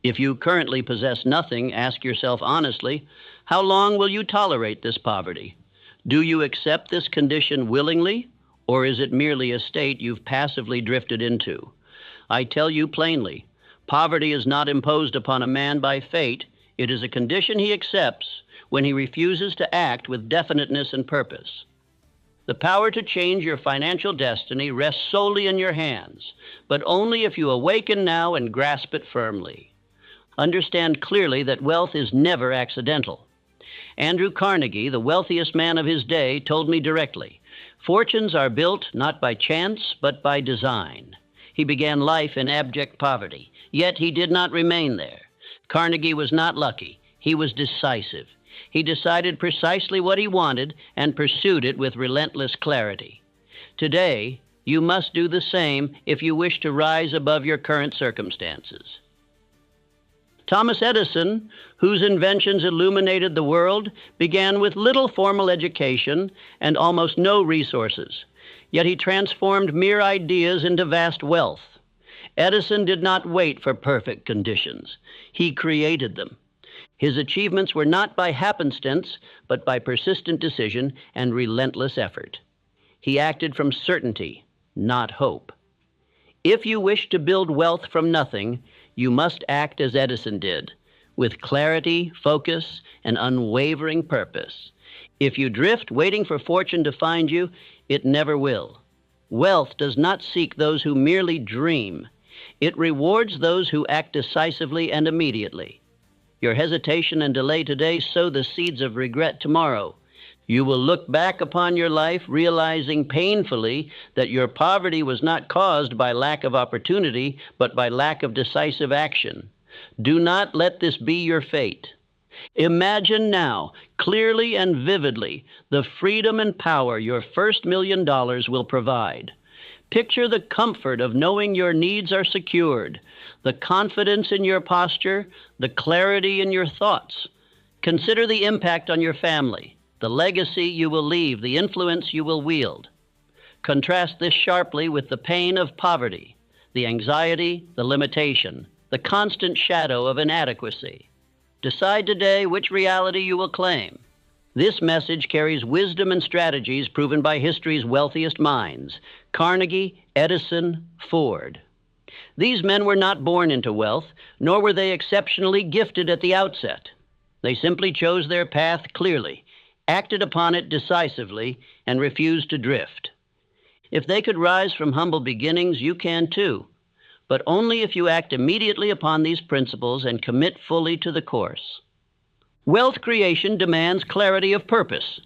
If you currently possess nothing, ask yourself honestly, how long will you tolerate this poverty? Do you accept this condition willingly, or is it merely a state you've passively drifted into? I tell you plainly, poverty is not imposed upon a man by fate. It is a condition he accepts when he refuses to act with definiteness and purpose. The power to change your financial destiny rests solely in your hands, but only if you awaken now and grasp it firmly. Understand clearly that wealth is never accidental. Andrew Carnegie, the wealthiest man of his day, told me directly, fortunes are built not by chance, but by design. He began life in abject poverty, yet he did not remain there. Carnegie was not lucky. He was decisive. He decided precisely what he wanted and pursued it with relentless clarity. Today, you must do the same if you wish to rise above your current circumstances. Thomas Edison, whose inventions illuminated the world, began with little formal education and almost no resources. Yet he transformed mere ideas into vast wealth. Edison did not wait for perfect conditions. He created them. His achievements were not by happenstance, but by persistent decision and relentless effort. He acted from certainty, not hope. If you wish to build wealth from nothing, you must act as Edison did, with clarity, focus, and unwavering purpose. If you drift waiting for fortune to find you, it never will. Wealth does not seek those who merely dream. It rewards those who act decisively and immediately. Your hesitation and delay today sow the seeds of regret tomorrow. You will look back upon your life realizing painfully that your poverty was not caused by lack of opportunity, but by lack of decisive action. Do not let this be your fate. Imagine now, clearly and vividly, the freedom and power your first $1,000,000 will provide. Picture the comfort of knowing your needs are secured, the confidence in your posture, the clarity in your thoughts. Consider the impact on your family, the legacy you will leave, the influence you will wield. Contrast this sharply with the pain of poverty, the anxiety, the limitation, the constant shadow of inadequacy. Decide today which reality you will claim. This message carries wisdom and strategies proven by history's wealthiest minds: Carnegie, Edison, Ford. These men were not born into wealth, nor were they exceptionally gifted at the outset. They simply chose their path clearly, acted upon it decisively, and refused to drift. If they could rise from humble beginnings, you can too, but only if you act immediately upon these principles and commit fully to the course. Wealth creation demands clarity of purpose.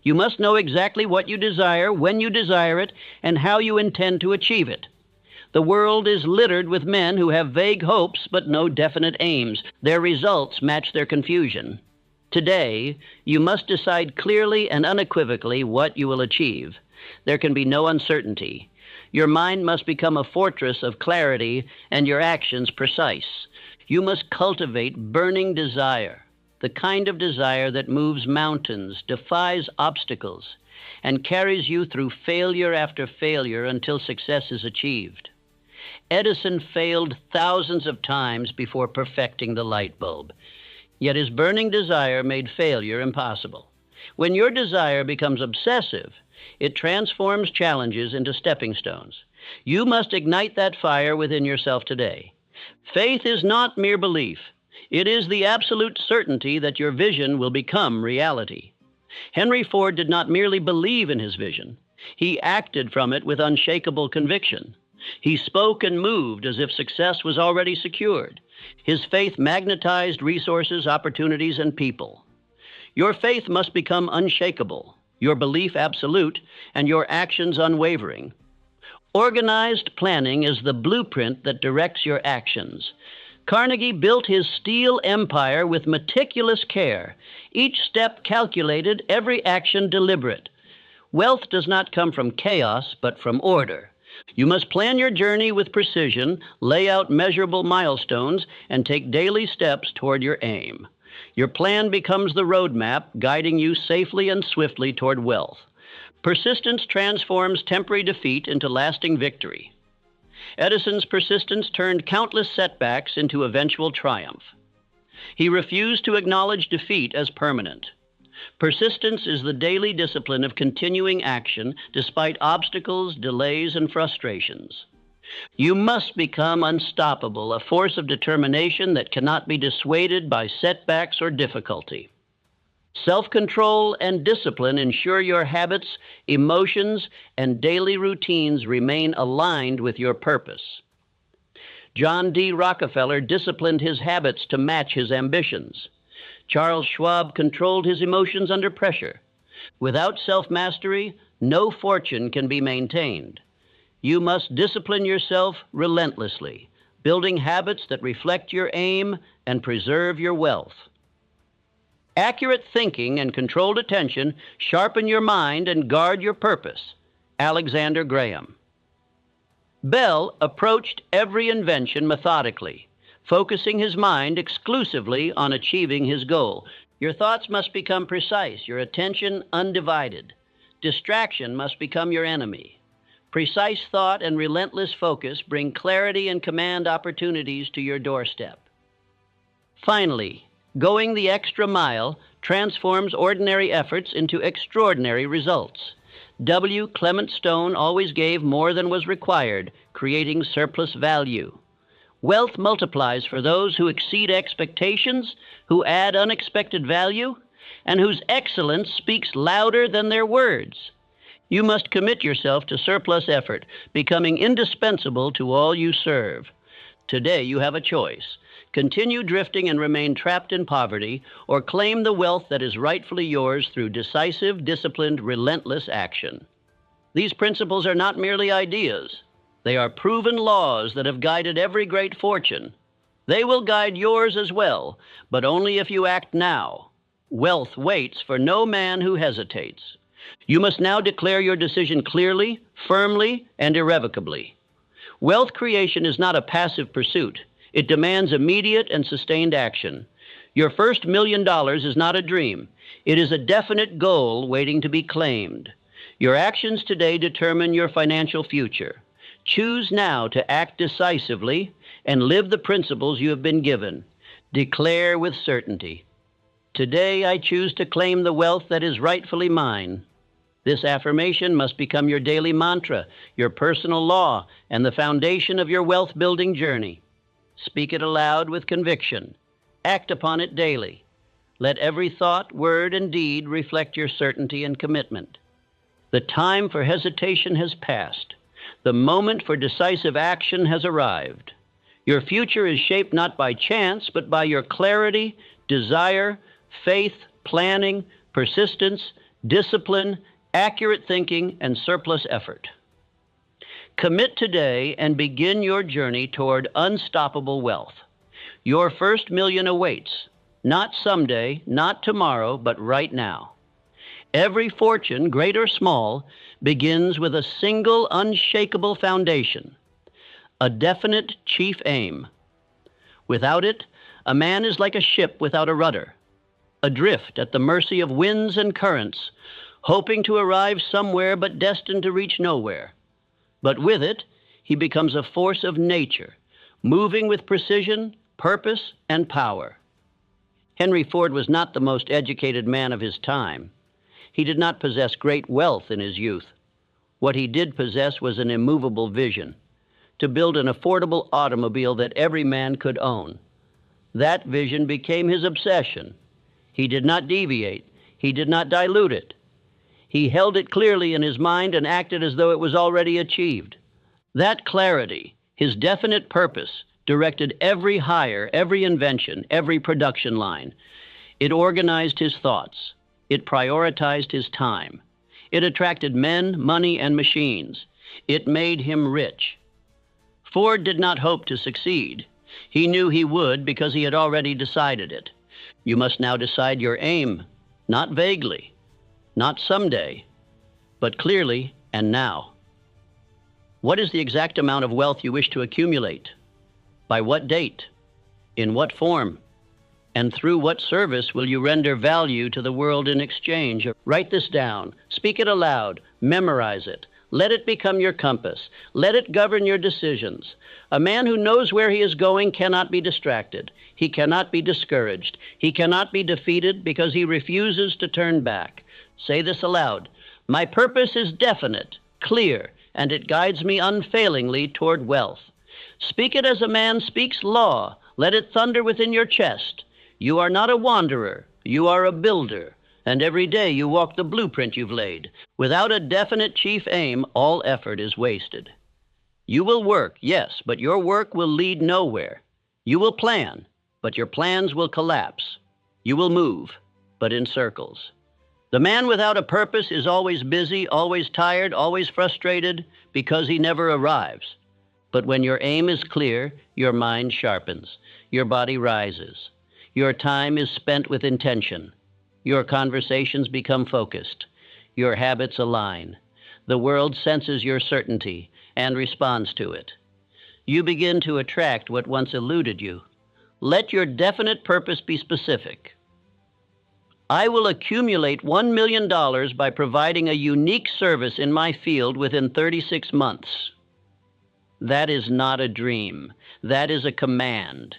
You must know exactly what you desire, when you desire it, and how you intend to achieve it. The world is littered with men who have vague hopes but no definite aims. Their results match their confusion. Today, you must decide clearly and unequivocally what you will achieve. There can be no uncertainty. Your mind must become a fortress of clarity and your actions precise. You must cultivate burning desire, the kind of desire that moves mountains, defies obstacles, and carries you through failure after failure until success is achieved. Edison failed thousands of times before perfecting the light bulb, yet his burning desire made failure impossible. When your desire becomes obsessive, it transforms challenges into stepping stones. You must ignite that fire within yourself today. Faith is not mere belief. It is the absolute certainty that your vision will become reality. Henry Ford did not merely believe in his vision. He acted from it with unshakable conviction. He spoke and moved as if success was already secured. His faith magnetized resources, opportunities, and people. Your faith must become unshakable, your belief absolute, and your actions unwavering. Organized planning is the blueprint that directs your actions. Carnegie built his steel empire with meticulous care, each step calculated, every action deliberate. Wealth does not come from chaos, but from order. You must plan your journey with precision, lay out measurable milestones, and take daily steps toward your aim. Your plan becomes the roadmap, guiding you safely and swiftly toward wealth. Persistence transforms temporary defeat into lasting victory. Edison's persistence turned countless setbacks into eventual triumph. He refused to acknowledge defeat as permanent. Persistence is the daily discipline of continuing action despite obstacles, delays, and frustrations. You must become unstoppable, a force of determination that cannot be dissuaded by setbacks or difficulty. Self-control and discipline ensure your habits, emotions, and daily routines remain aligned with your purpose. John D. Rockefeller disciplined his habits to match his ambitions. Charles Schwab controlled his emotions under pressure. Without self-mastery, no fortune can be maintained. You must discipline yourself relentlessly, building habits that reflect your aim and preserve your wealth. Accurate thinking and controlled attention sharpen your mind and guard your purpose. Alexander Graham. Bell approached every invention methodically, focusing his mind exclusively on achieving his goal. Your thoughts must become precise, your attention undivided. Distraction must become your enemy. Precise thought and relentless focus bring clarity and command opportunities to your doorstep. Finally, going the extra mile transforms ordinary efforts into extraordinary results. W. Clement Stone always gave more than was required, creating surplus value. Wealth multiplies for those who exceed expectations, who add unexpected value, and whose excellence speaks louder than their words. You must commit yourself to surplus effort, becoming indispensable to all you serve. Today you have a choice. Continue drifting and remain trapped in poverty, or claim the wealth that is rightfully yours through decisive, disciplined, relentless action. These principles are not merely ideas. They are proven laws that have guided every great fortune. They will guide yours as well, but only if you act now. Wealth waits for no man who hesitates. You must now declare your decision clearly, firmly, and irrevocably. Wealth creation is not a passive pursuit. It demands immediate and sustained action. Your first $1 million is not a dream. It is a definite goal waiting to be claimed. Your actions today determine your financial future. Choose now to act decisively and live the principles you have been given. Declare with certainty. Today I choose to claim the wealth that is rightfully mine. This affirmation must become your daily mantra, your personal law, and the foundation of your wealth-building journey. Speak it aloud with conviction. Act upon it daily. Let every thought, word, and deed reflect your certainty and commitment. The time for hesitation has passed. The moment for decisive action has arrived. Your future is shaped not by chance, but by your clarity, desire, faith, planning, persistence, discipline, accurate thinking, and surplus effort. Commit today and begin your journey toward unstoppable wealth. Your first million awaits, not someday, not tomorrow, but right now. Every fortune, great or small, begins with a single unshakable foundation, a definite chief aim. Without it, a man is like a ship without a rudder, adrift at the mercy of winds and currents, hoping to arrive somewhere but destined to reach nowhere. But with it, he becomes a force of nature, moving with precision, purpose, and power. Henry Ford was not the most educated man of his time. He did not possess great wealth in his youth. What he did possess was an immovable vision, to build an affordable automobile that every man could own. That vision became his obsession. He did not deviate. He did not dilute it. He held it clearly in his mind and acted as though it was already achieved. That clarity, his definite purpose, directed every hire, every invention, every production line. It organized his thoughts. It prioritized his time. It attracted men, money, and machines. It made him rich. Ford did not hope to succeed. He knew he would because he had already decided it. You must now decide your aim, not vaguely. Not someday, but clearly and now. What is the exact amount of wealth you wish to accumulate? By what date? In what form? And through what service will you render value to the world in exchange? Write this down, speak it aloud, memorize it, Let it become your compass. Let it govern your decisions. A man who knows where he is going cannot be distracted. He cannot be discouraged. He cannot be defeated because he refuses to turn back. Say this aloud. My purpose is definite, clear, and it guides me unfailingly toward wealth. Speak it as a man speaks law. Let it thunder within your chest. You are not a wanderer. You are a builder. And every day you walk the blueprint you've laid. Without a definite chief aim, all effort is wasted. You will work, yes, but your work will lead nowhere. You will plan, but your plans will collapse. You will move, but in circles. The man without a purpose is always busy, always tired, always frustrated, because he never arrives. But when your aim is clear, your mind sharpens, your body rises. Your time is spent with intention. Your conversations become focused. Your habits align. The world senses your certainty and responds to it. You begin to attract what once eluded you. Let your definite purpose be specific. I will accumulate $1 million by providing a unique service in my field within 36 months. That is not a dream. That is a command.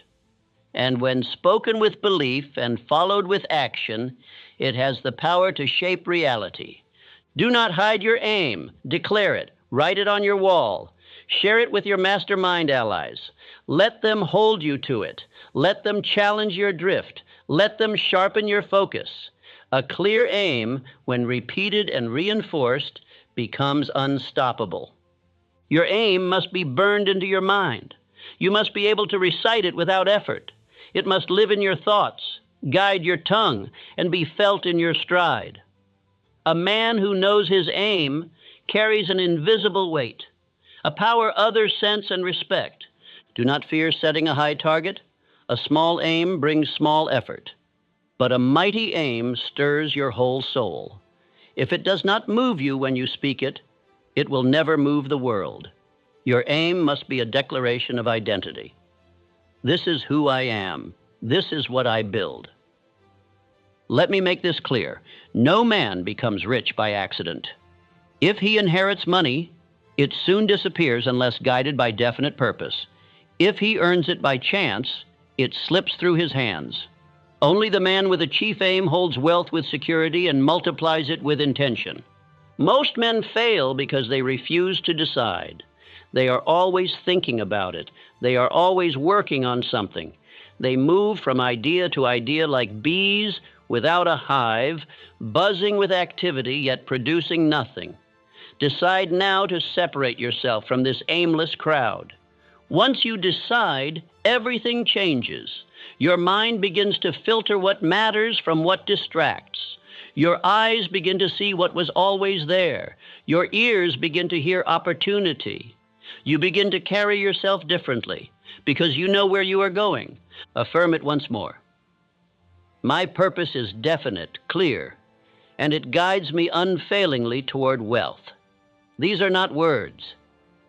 And when spoken with belief and followed with action, it has the power to shape reality. Do not hide your aim. Declare it. Write it on your wall. Share it with your mastermind allies. Let them hold you to it. Let them challenge your drift. Let them sharpen your focus. A clear aim, when repeated and reinforced, becomes unstoppable. Your aim must be burned into your mind. You must be able to recite it without effort. It must live in your thoughts, guide your tongue, and be felt in your stride. A man who knows his aim carries an invisible weight, a power others sense and respect. Do not fear setting a high target. A small aim brings small effort, but a mighty aim stirs your whole soul. If it does not move you when you speak it, it will never move the world. Your aim must be a declaration of identity. This is who I am. This is what I build. Let me make this clear. No man becomes rich by accident. If he inherits money, it soon disappears unless guided by definite purpose. If he earns it by chance, it slips through his hands. Only the man with a chief aim holds wealth with security and multiplies it with intention. Most men fail because they refuse to decide. They are always thinking about it. They are always working on something. They move from idea to idea like bees without a hive, buzzing with activity yet producing nothing. Decide now to separate yourself from this aimless crowd. Once you decide, everything changes. Your mind begins to filter what matters from what distracts. Your eyes begin to see what was always there. Your ears begin to hear opportunity. You begin to carry yourself differently because you know where you are going. Affirm it once more. My purpose is definite, clear, and it guides me unfailingly toward wealth. These are not words.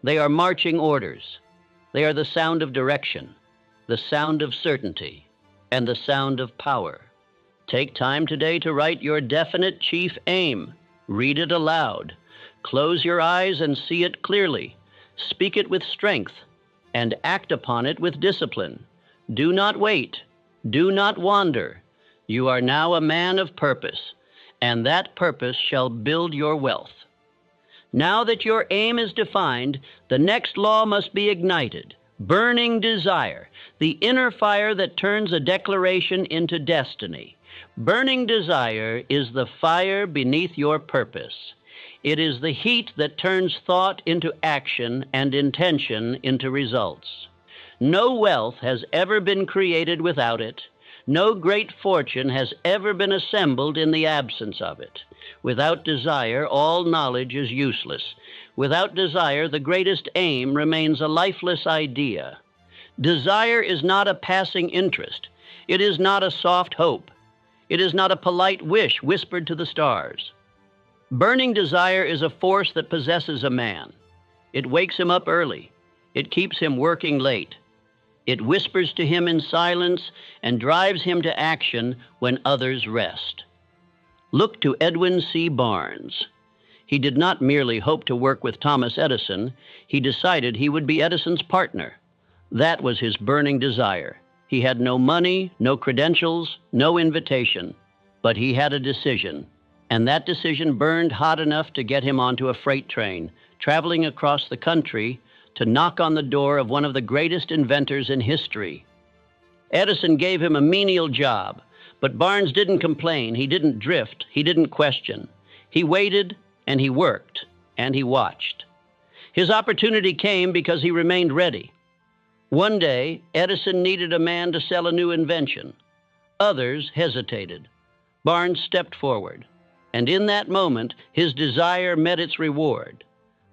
They are marching orders. They are the sound of direction, the sound of certainty, and the sound of power. Take time today to write your definite chief aim. Read it aloud. Close your eyes and see it clearly. Speak it with strength, and act upon it with discipline. Do not wait. Do not wander. You are now a man of purpose, and that purpose shall build your wealth. Now that your aim is defined, the next law must be ignited. Burning desire, the inner fire that turns a declaration into destiny. Burning desire is the fire beneath your purpose. It is the heat that turns thought into action and intention into results. No wealth has ever been created without it. No great fortune has ever been assembled in the absence of it. Without desire, all knowledge is useless. Without desire, the greatest aim remains a lifeless idea. Desire is not a passing interest. It is not a soft hope. It is not a polite wish whispered to the stars. Burning desire is a force that possesses a man. It wakes him up early. It keeps him working late. It whispers to him in silence and drives him to action when others rest. Look to Edwin C. Barnes. He did not merely hope to work with Thomas Edison, he decided he would be Edison's partner. That was his burning desire. He had no money, no credentials, no invitation, but he had a decision. And that decision burned hot enough to get him onto a freight train, traveling across the country to knock on the door of one of the greatest inventors in history. Edison gave him a menial job, but Barnes didn't complain, he didn't drift, he didn't question. He waited, and he worked, and he watched. His opportunity came because he remained ready. One day, Edison needed a man to sell a new invention. Others hesitated. Barnes stepped forward, and in that moment, his desire met its reward.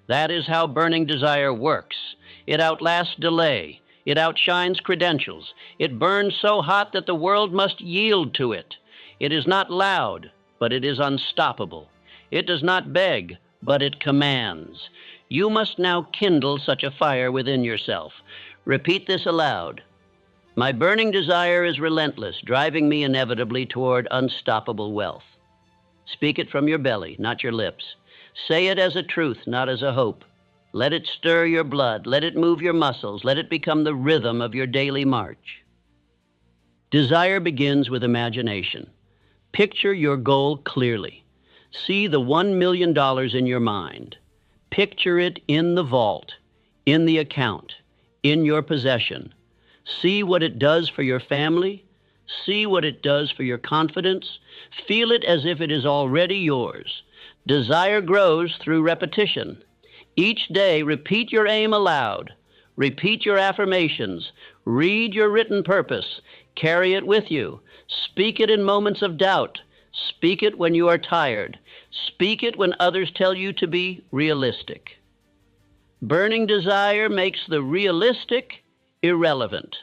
That is how burning desire works. It outlasts delay. It outshines credentials. It burns so hot that the world must yield to it. It is not loud, but it is unstoppable. It does not beg, but it commands. You must now kindle such a fire within yourself. Repeat this aloud. My burning desire is relentless, driving me inevitably toward unstoppable wealth. Speak it from your belly, not your lips. Say it as a truth, not as a hope. Let it stir your blood. Let it move your muscles. Let it become the rhythm of your daily march. Desire begins with imagination. Picture your goal clearly. See the $1 million in your mind. Picture it in the vault, in the account, in your possession. See what it does for your family. See what it does for your confidence. Feel it as if it is already yours. Desire grows through repetition. Each day, repeat your aim aloud. Repeat your affirmations. Read your written purpose. Carry it with you. Speak it in moments of doubt. Speak it when you are tired. Speak it when others tell you to be realistic. Burning desire makes the realistic irrelevant.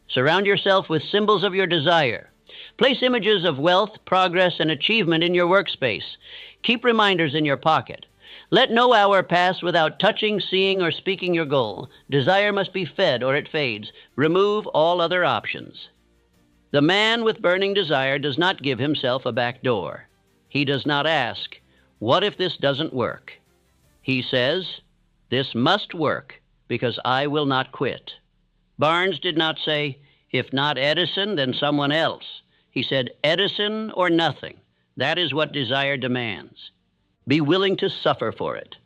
Surround yourself with symbols of your desire. Place images of wealth, progress, and achievement in your workspace. Keep reminders in your pocket. Let no hour pass without touching, seeing, or speaking your goal. Desire must be fed or it fades. Remove all other options. The man with burning desire does not give himself a back door. He does not ask, what if this doesn't work? He says, this must work because I will not quit. Barnes did not say, if not Edison, then someone else. He said, Edison or nothing. That is what desire demands. Be willing to suffer for it.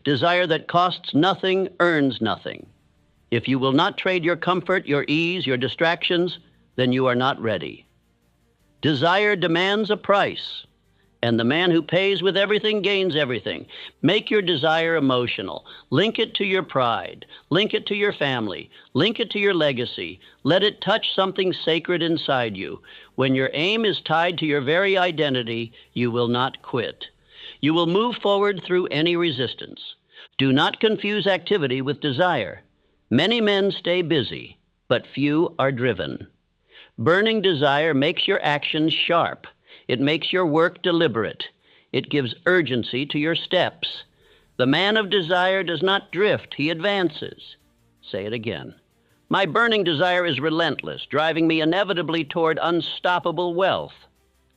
Desire that costs nothing earns nothing. If you will not trade your comfort, your ease, your distractions, then you are not ready. Desire demands a price, and the man who pays with everything gains everything. Make your desire emotional. Link it to your pride. Link it to your family. Link it to your legacy. Let it touch something sacred inside you. When your aim is tied to your very identity, you will not quit. You will move forward through any resistance. Do not confuse activity with desire. Many men stay busy, but few are driven. Burning desire makes your actions sharp. It makes your work deliberate. It gives urgency to your steps. The man of desire does not drift, he advances. Say it again. My burning desire is relentless, driving me inevitably toward unstoppable wealth.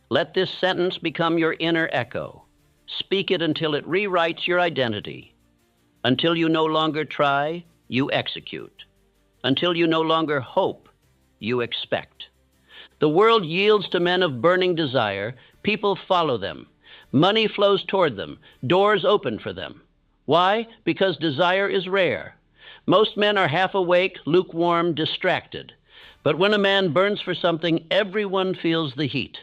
Let this sentence become your inner echo. Speak it until it rewrites your identity. Until you no longer try, you execute. Until you no longer hope, you expect. The world yields to men of burning desire. People follow them. Money flows toward them. Doors open for them. Why? Because desire is rare. Most men are half awake, lukewarm, distracted. But when a man burns for something, everyone feels the heat.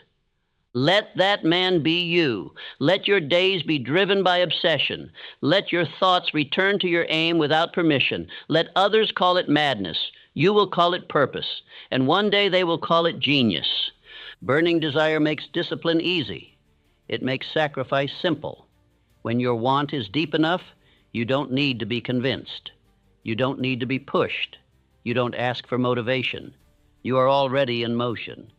Let that man be you. Let your days be driven by obsession. Let your thoughts return to your aim without permission. Let others call it madness. You will call it purpose. And one day they will call it genius. Burning desire makes discipline easy. It makes sacrifice simple. When your want is deep enough, you don't need to be convinced. You don't need to be pushed. You don't ask for motivation. You are already in motion.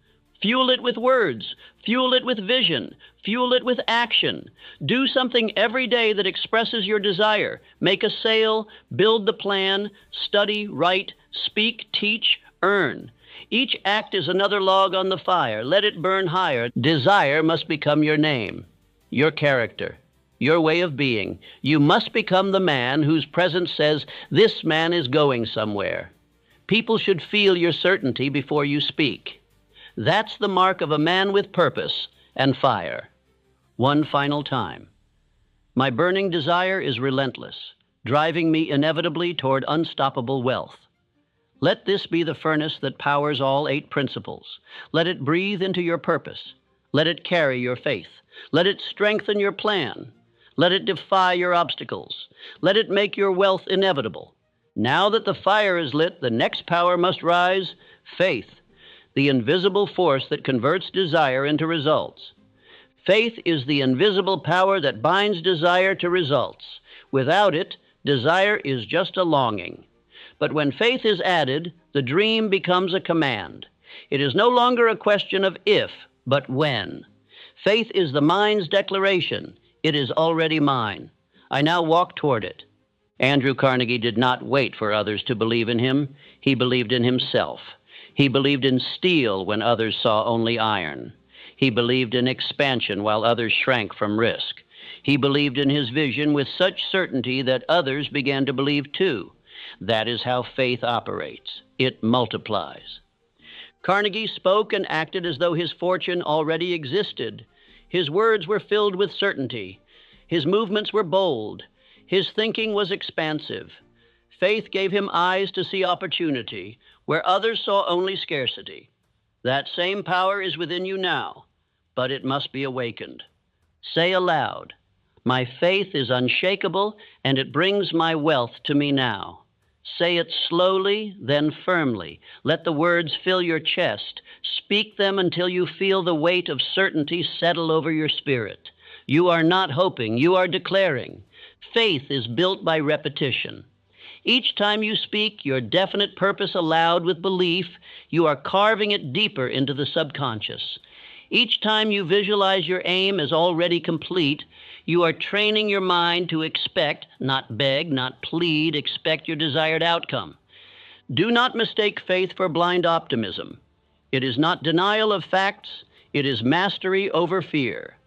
Fuel it with words. Fuel it with vision. Fuel it with action. Do something every day that expresses your desire. Make a sale, build the plan, study, write, speak, teach, earn. Each act is another log on the fire. Let it burn higher. Desire must become your name, your character, your way of being. You must become the man whose presence says, this man is going somewhere. People should feel your certainty before you speak. That's the mark of a man with purpose and fire. One final time. My burning desire is relentless, driving me inevitably toward unstoppable wealth. Let this be the furnace that powers all 8 principles. Let it breathe into your purpose. Let it carry your faith. Let it strengthen your plan. Let it defy your obstacles. Let it make your wealth inevitable. Now that the fire is lit, the next power must rise, faith, the invisible force that converts desire into results. Faith is the invisible power that binds desire to results. Without it, desire is just a longing. But when faith is added, the dream becomes a command. It is no longer a question of if, but when. Faith is the mind's declaration. It is already mine. I now walk toward it. Andrew Carnegie did not wait for others to believe in him. He believed in himself. He believed in steel when others saw only iron. He believed in expansion while others shrank from risk. He believed in his vision with such certainty that others began to believe too. That is how faith operates. It multiplies. Carnegie spoke and acted as though his fortune already existed. His words were filled with certainty. His movements were bold. His thinking was expansive. Faith gave him eyes to see opportunity where others saw only scarcity. That same power is within you now, but it must be awakened. Say aloud, my faith is unshakable, and it brings my wealth to me now. Say it slowly, then firmly. Let the words fill your chest. Speak them until you feel the weight of certainty settle over your spirit. You are not hoping, you are declaring. Faith is built by repetition. Each time you speak your definite purpose aloud with belief, you are carving it deeper into the subconscious. Each time you visualize your aim as already complete, you are training your mind to expect, not beg, not plead, expect your desired outcome. Do not mistake faith for blind optimism. It is not denial of facts, it is mastery over fear.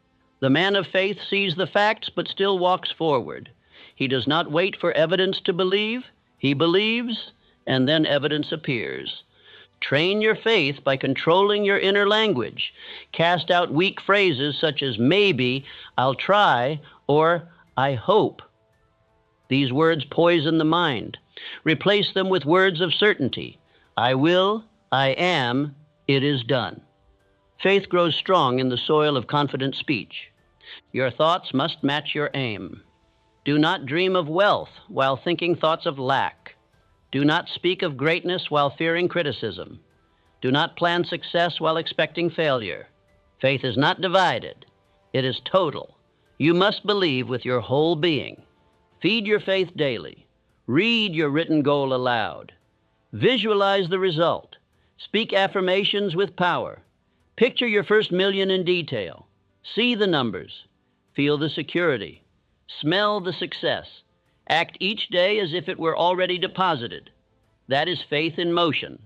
The man of faith sees the facts but still walks forward. He does not wait for evidence to believe. He believes, and then evidence appears. Train your faith by controlling your inner language. Cast out weak phrases such as maybe, I'll try, or I hope. These words poison the mind. Replace them with words of certainty. I will, I am, it is done. Faith grows strong in the soil of confident speech. Your thoughts must match your aim. Do not dream of wealth while thinking thoughts of lack. Do not speak of greatness while fearing criticism. Do not plan success while expecting failure. Faith is not divided. It is total. You must believe with your whole being. Feed your faith daily. Read your written goal aloud. Visualize the result. Speak affirmations with power. Picture your first million in detail. See the numbers. Feel the security. Smell the success. Act each day as if it were already deposited. That is faith in motion.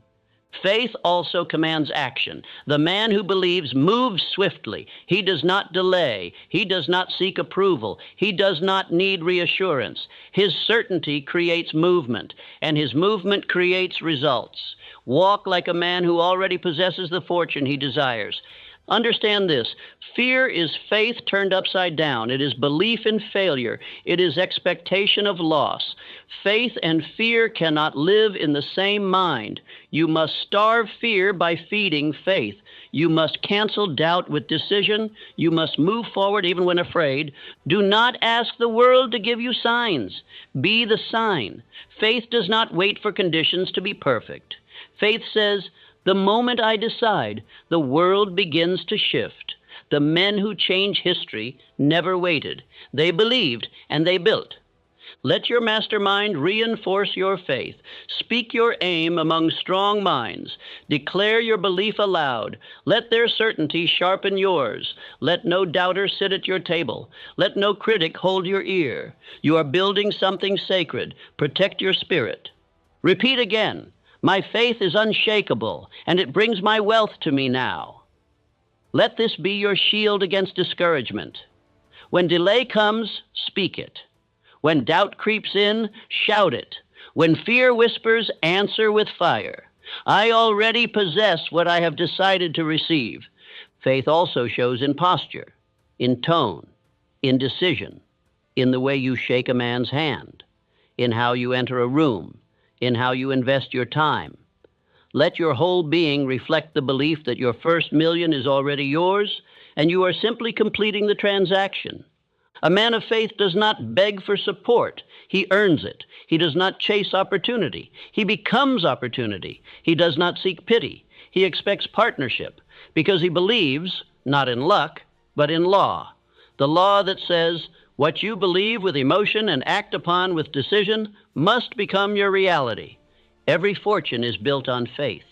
Faith also commands action. The man who believes moves swiftly. He does not delay. He does not seek approval. He does not need reassurance. His certainty creates movement, and his movement creates results. Walk like a man who already possesses the fortune he desires. Understand this. Fear is faith turned upside down. It is belief in failure. It is expectation of loss. Faith and fear cannot live in the same mind. You must starve fear by feeding faith. You must cancel doubt with decision. You must move forward even when afraid. Do not ask the world to give you signs. Be the sign. Faith does not wait for conditions to be perfect. Faith says, the moment I decide, the world begins to shift. The men who change history never waited. They believed and they built. Let your mastermind reinforce your faith. Speak your aim among strong minds. Declare your belief aloud. Let their certainty sharpen yours. Let no doubter sit at your table. Let no critic hold your ear. You are building something sacred. Protect your spirit. Repeat again. My faith is unshakable, and it brings my wealth to me now. Let this be your shield against discouragement. When delay comes, speak it. When doubt creeps in, shout it. When fear whispers, answer with fire. I already possess what I have decided to receive. Faith also shows in posture, in tone, in decision, in the way you shake a man's hand, in how you enter a room, in how you invest your time. Let your whole being reflect the belief that your first million is already yours, and you are simply completing the transaction. A man of faith does not beg for support. He earns it. He does not chase opportunity. He becomes opportunity. He does not seek pity. He expects partnership because he believes, not in luck, but in law. The law that says what you believe with emotion and act upon with decision must become your reality. Every fortune is built on faith.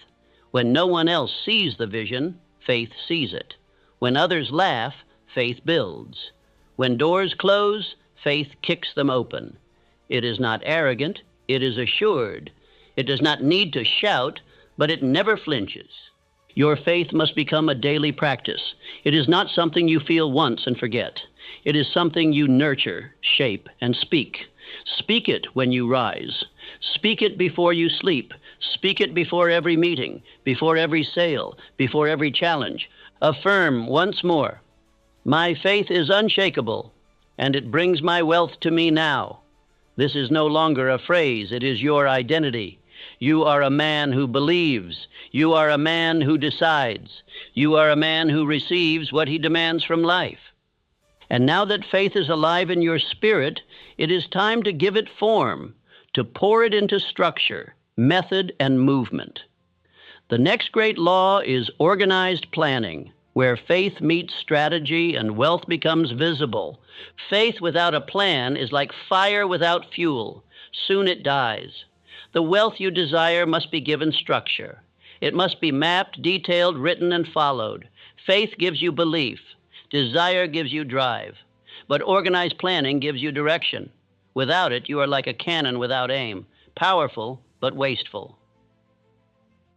When no one else sees the vision, faith sees it. When others laugh, faith builds. When doors close, faith kicks them open. It is not arrogant, it is assured. It does not need to shout, but it never flinches. Your faith must become a daily practice. It is not something you feel once and forget. It is something you nurture, shape, and speak. Speak it when you rise. Speak it before you sleep. Speak it before every meeting, before every sale, before every challenge. Affirm once more, my faith is unshakable, and it brings my wealth to me now. This is no longer a phrase, it is your identity. You are a man who believes. You are a man who decides. You are a man who receives what he demands from life. And now that faith is alive in your spirit, it is time to give it form, to pour it into structure, method, and movement. The next great law is organized planning, where faith meets strategy and wealth becomes visible. Faith without a plan is like fire without fuel. Soon it dies. The wealth you desire must be given structure. It must be mapped, detailed, written, and followed. Faith gives you belief. Desire gives you drive. But organized planning gives you direction. Without it, you are like a cannon without aim, powerful but wasteful.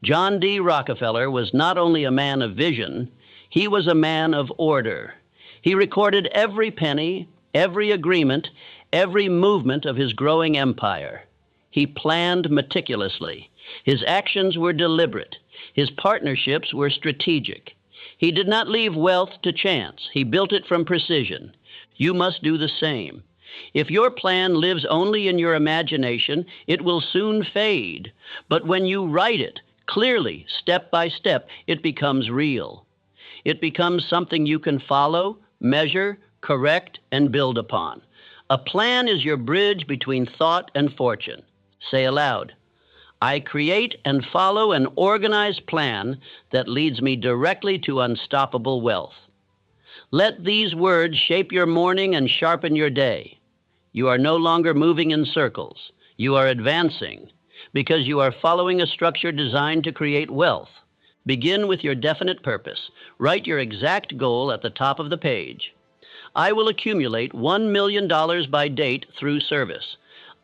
John D. Rockefeller was not only a man of vision, he was a man of order. He recorded every penny, every agreement, every movement of his growing empire. He planned meticulously. His actions were deliberate. His partnerships were strategic. He did not leave wealth to chance. He built it from precision. You must do the same. If your plan lives only in your imagination, it will soon fade. But when you write it, clearly, step by step, it becomes real. It becomes something you can follow, measure, correct, and build upon. A plan is your bridge between thought and fortune. Say aloud, I create and follow an organized plan that leads me directly to unstoppable wealth. Let these words shape your morning and sharpen your day. You are no longer moving in circles. You are advancing because you are following a structure designed to create wealth. Begin with your definite purpose. Write your exact goal at the top of the page. I will accumulate $1 million by date through service.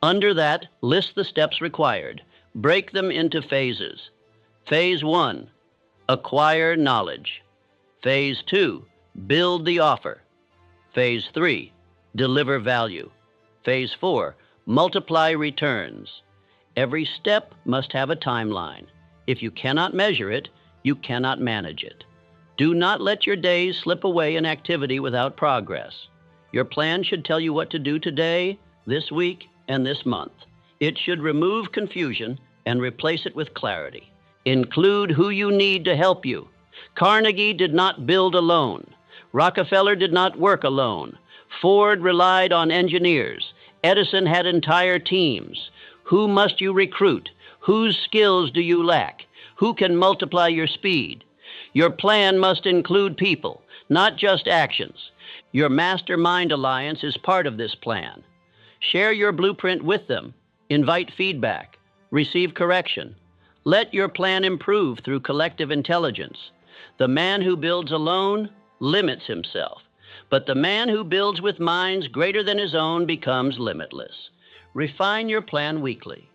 Under that, list the steps required. Break them into phases. Phase 1, acquire knowledge. Phase 2, build the offer. Phase 3, deliver value. Phase 4, multiply returns. Every step must have a timeline. If you cannot measure it, you cannot manage it. Do not let your days slip away in activity without progress. Your plan should tell you what to do today, this week, and this month. It should remove confusion and replace it with clarity. Include who you need to help you. Carnegie did not build alone. Rockefeller did not work alone. Ford relied on engineers. Edison had entire teams. Who must you recruit? Whose skills do you lack? Who can multiply your speed? Your plan must include people, not just actions. Your mastermind alliance is part of this plan. Share your blueprint with them. Invite feedback. Receive correction. Let your plan improve through collective intelligence. The man who builds alone limits himself, but the man who builds with minds greater than his own becomes limitless. Refine your plan weekly.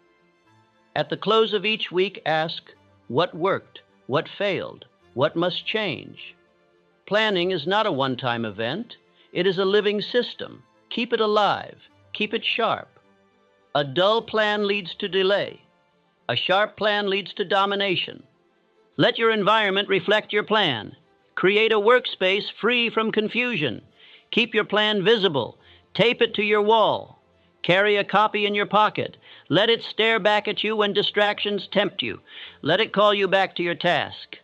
At the close of each week, ask, what worked? What failed? What must change? Planning is not a one-time event. It is a living system. Keep it alive. Keep it sharp. A dull plan leads to delay. A sharp plan leads to domination. Let your environment reflect your plan. Create a workspace free from confusion. Keep your plan visible. Tape it to your wall. Carry a copy in your pocket. Let it stare back at you when distractions tempt you. Let it call you back to your task.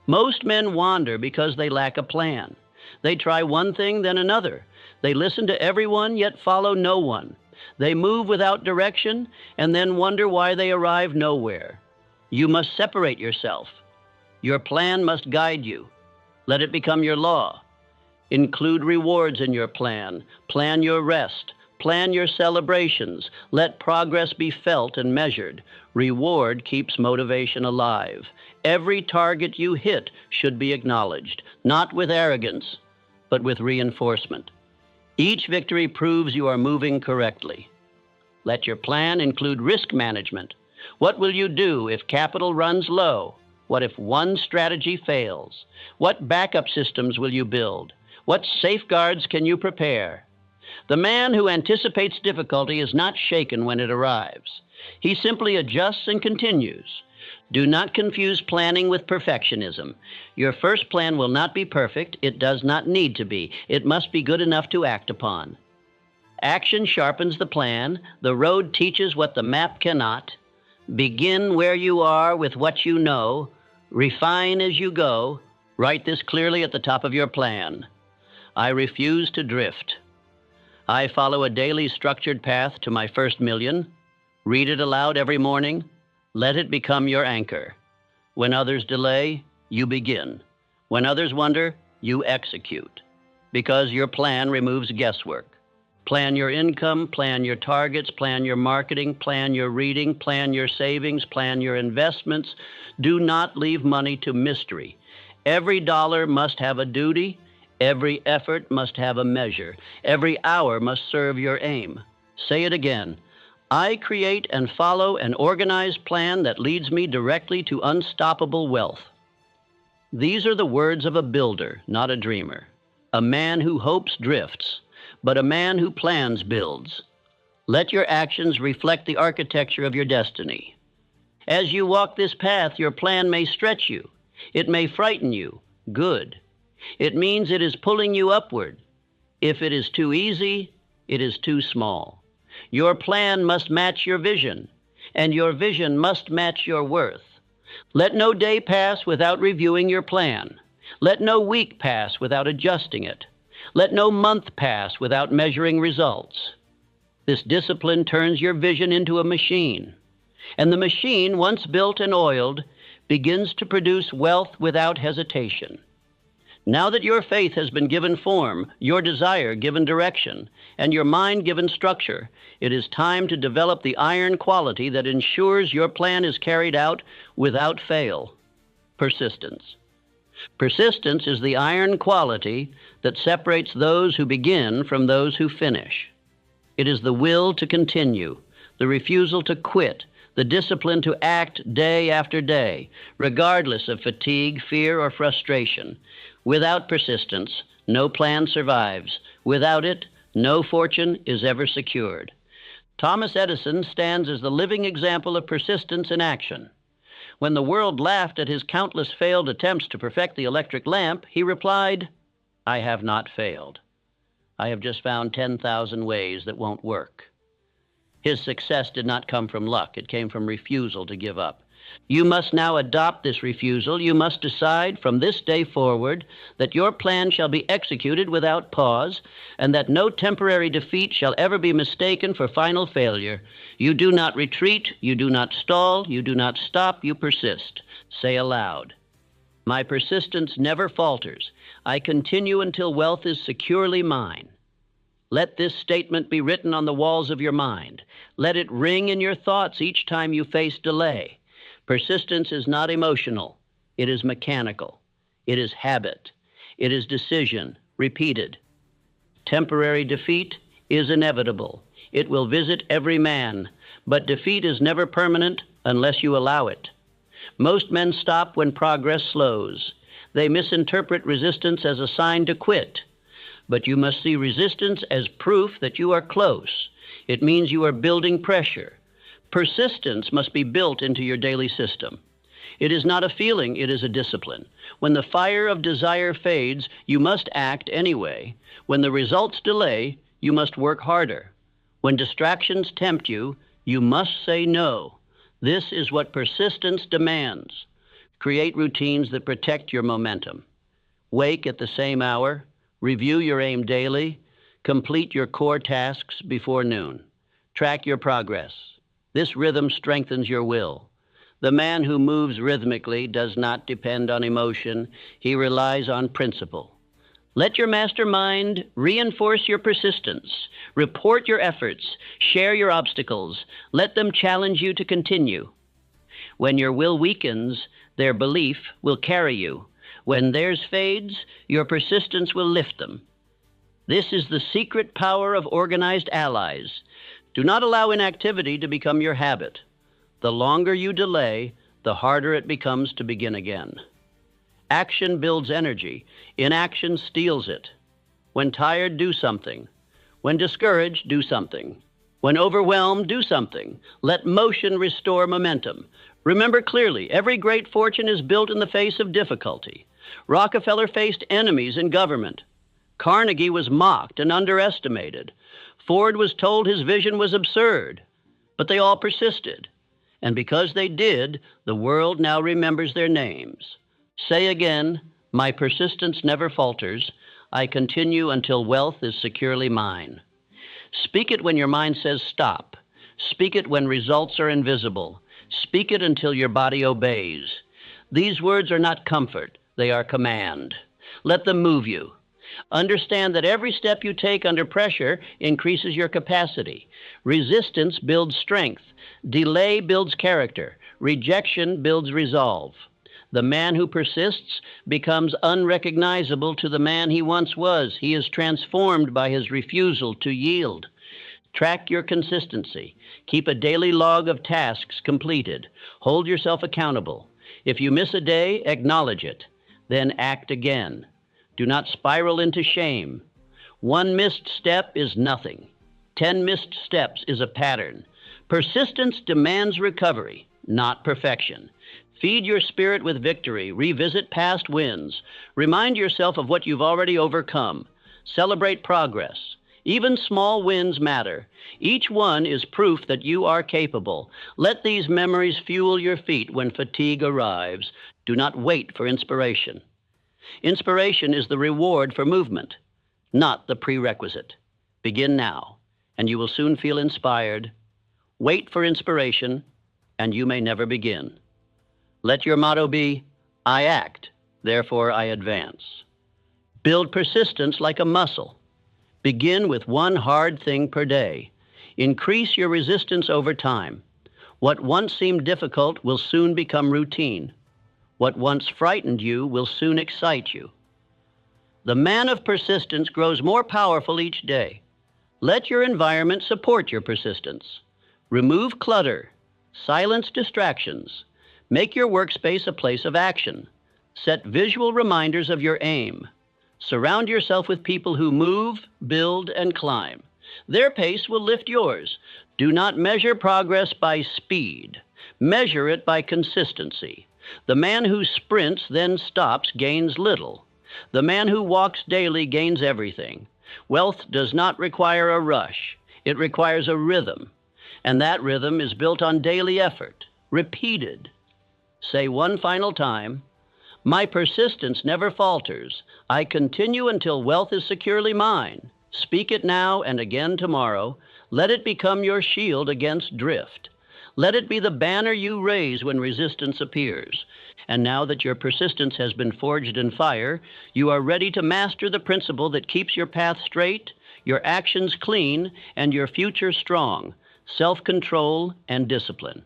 Most men wander because they lack a plan. They try one thing, then another. They listen to everyone, yet follow no one. They move without direction, and then wonder why they arrive nowhere. You must separate yourself. Your plan must guide you. Let it become your law. Include rewards in your plan. Plan your rest. Plan your celebrations. Let progress be felt and measured. Reward keeps motivation alive. Every target you hit should be acknowledged, not with arrogance, but with reinforcement. Each victory proves you are moving correctly. Let your plan include risk management. What will you do if capital runs low? What if one strategy fails? What backup systems will you build? What safeguards can you prepare? The man who anticipates difficulty is not shaken when it arrives. He simply adjusts and continues. Do not confuse planning with perfectionism. Your first plan will not be perfect. It does not need to be. It must be good enough to act upon. Action sharpens the plan. The road teaches what the map cannot. Begin where you are with what you know. Refine as you go. Write this clearly at the top of your plan. I refuse to drift. I follow a daily structured path to my first million. Read it aloud every morning. Let it become your anchor. When others delay, you begin. When others wonder, you execute. Because your plan removes guesswork. Plan your income, plan your targets, plan your marketing, plan your reading, plan your savings, plan your investments. Do not leave money to mystery. Every dollar must have a duty. Every effort must have a measure. Every hour must serve your aim. Say it again. I create and follow an organized plan that leads me directly to unstoppable wealth. These are the words of a builder, not a dreamer. A man who hopes drifts, but a man who plans builds. Let your actions reflect the architecture of your destiny. As you walk this path, your plan may stretch you. It may frighten you. Good. It means it is pulling you upward. If it is too easy, it is too small. Your plan must match your vision, and your vision must match your worth. Let no day pass without reviewing your plan. Let no week pass without adjusting it. Let no month pass without measuring results. This discipline turns your vision into a machine, and the machine, once built and oiled, begins to produce wealth without hesitation. Now that your faith has been given form, your desire given direction, and your mind given structure, it is time to develop the iron quality that ensures your plan is carried out without fail. Persistence. Persistence is the iron quality that separates those who begin from those who finish. It is the will to continue, the refusal to quit, the discipline to act day after day, regardless of fatigue, fear, or frustration. Without persistence, no plan survives. Without it, no fortune is ever secured. Thomas Edison stands as the living example of persistence in action. When the world laughed at his countless failed attempts to perfect the electric lamp, he replied, "I have not failed. I have just found 10,000 ways that won't work." His success did not come from luck. It came from refusal to give up. You must now adopt this refusal. You must decide from this day forward that your plan shall be executed without pause, and that no temporary defeat shall ever be mistaken for final failure. You do not retreat, you do not stall, you do not stop, you persist. Say aloud, "My persistence never falters. I continue until wealth is securely mine." Let this statement be written on the walls of your mind. Let it ring in your thoughts each time you face delay. Persistence is not emotional. It is mechanical. It is habit. It is decision, repeated. Temporary defeat is inevitable. It will visit every man, but defeat is never permanent unless you allow it. Most men stop when progress slows. They misinterpret resistance as a sign to quit. but you must see resistance as proof that you are close. It means you are building pressure. Persistence must be built into your daily system. It is not a feeling, it is a discipline. When the fire of desire fades, you must act anyway. When the results delay, you must work harder. When distractions tempt you, you must say no. This is what persistence demands. Create routines that protect your momentum. Wake at the same hour, review your aim daily, complete your core tasks before noon. Track your progress. This rhythm strengthens your will. The man who moves rhythmically does not depend on emotion. He relies on principle. Let your mastermind reinforce your persistence. Report your efforts. Share your obstacles. Let them challenge you to continue. When your will weakens, their belief will carry you. When theirs fades, your persistence will lift them. This is the secret power of organized allies. Do not allow inactivity to become your habit. The longer you delay, the harder it becomes to begin again. Action builds energy. Inaction steals it. When tired, do something. When discouraged, do something. When overwhelmed, do something. Let motion restore momentum. Remember clearly, every great fortune is built in the face of difficulty. Rockefeller faced enemies in government. Carnegie was mocked and underestimated. Ford was told his vision was absurd, but they all persisted. And because they did, the world now remembers their names. Say again, my persistence never falters. I continue until wealth is securely mine. Speak it when your mind says stop. Speak it when results are invisible. Speak it until your body obeys. These words are not comfort, they are command. Let them move you. Understand that every step you take under pressure increases your capacity. Resistance builds strength. Delay builds character. Rejection builds resolve. The man who persists becomes unrecognizable to the man he once was. He is transformed by his refusal to yield. Track your consistency. Keep a daily log of tasks completed. Hold yourself accountable. If you miss a day, acknowledge it. Then act again. Do not spiral into shame. 1 missed step is nothing. 10 missed steps is a pattern. Persistence demands recovery, not perfection. Feed your spirit with victory. Revisit past wins. Remind yourself of what you've already overcome. Celebrate progress. Even small wins matter. Each one is proof that you are capable. Let these memories fuel your feet when fatigue arrives. Do not wait for inspiration. Inspiration is the reward for movement, not the prerequisite. Begin now, and you will soon feel inspired. Wait for inspiration, and you may never begin. Let your motto be, I act, therefore I advance. Build persistence like a muscle. Begin with one hard thing per day. Increase your resistance over time. What once seemed difficult will soon become routine. What once frightened you will soon excite you. The man of persistence grows more powerful each day. Let your environment support your persistence. Remove clutter. Silence distractions. Make your workspace a place of action. Set visual reminders of your aim. Surround yourself with people who move, build, and climb. Their pace will lift yours. Do not measure progress by speed. Measure it by consistency. The man who sprints, then stops, gains little. The man who walks daily gains everything. Wealth does not require a rush. It requires a rhythm. And that rhythm is built on daily effort, repeated. Say one final time, my persistence never falters. I continue until wealth is securely mine. Speak it now and again tomorrow. Let it become your shield against drift. Let it be the banner you raise when resistance appears. And now that your persistence has been forged in fire, you are ready to master the principle that keeps your path straight, your actions clean, and your future strong: self-control and discipline.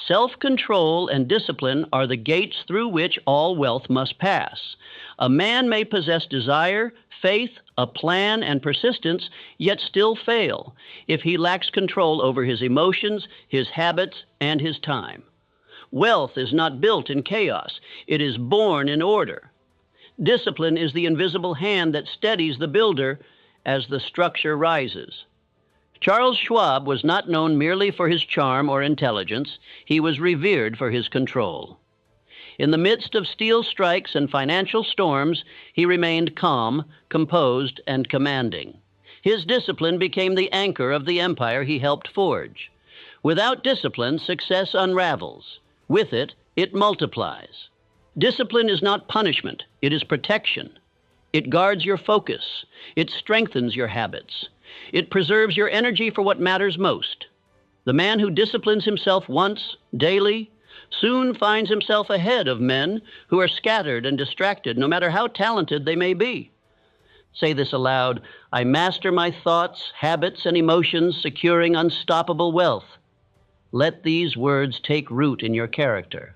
Self-control and discipline are the gates through which all wealth must pass. A man may possess desire, faith, a plan, and persistence, yet still fail if he lacks control over his emotions, his habits, and his time. Wealth is not built in chaos. It is born in order. Discipline is the invisible hand that steadies the builder as the structure rises. Charles Schwab was not known merely for his charm or intelligence. He was revered for his control. In the midst of steel strikes and financial storms, he remained calm, composed, and commanding. His discipline became the anchor of the empire he helped forge. Without discipline, success unravels. With it, it multiplies. Discipline is not punishment, it is protection. It guards your focus. It strengthens your habits. It preserves your energy for what matters most. The man who disciplines himself once, daily, soon finds himself ahead of men who are scattered and distracted, no matter how talented they may be. Say this aloud: I master my thoughts, habits, and emotions, securing unstoppable wealth. Let these words take root in your character.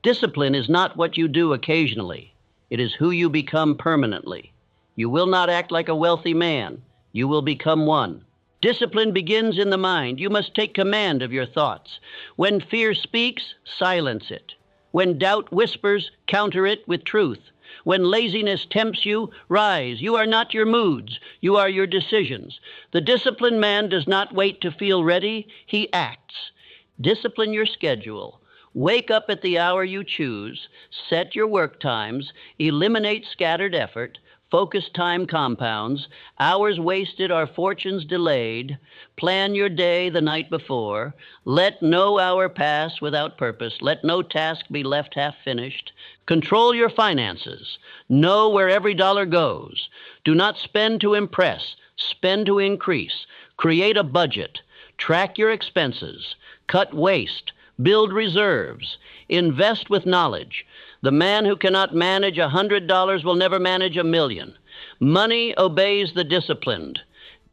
Discipline is not what you do occasionally. It is who you become permanently. You will not act like a wealthy man. You will become one. Discipline begins in the mind. You must take command of your thoughts. When fear speaks, silence it. When doubt whispers, counter it with truth. When laziness tempts you, rise. You are not your moods. You are your decisions. The disciplined man does not wait to feel ready. He acts. Discipline your schedule. Wake up at the hour you choose. Set your work times. Eliminate scattered effort. Focused time compounds. Hours wasted are fortunes delayed. Plan your day the night before. Let no hour pass without purpose. Let no task be left half finished. Control your finances. Know where every dollar goes. Do not spend to impress. Spend to increase. Create a budget. Track your expenses. Cut waste. Build reserves. Invest with knowledge. The man who cannot manage $100 will never manage $1 million. Money obeys the disciplined.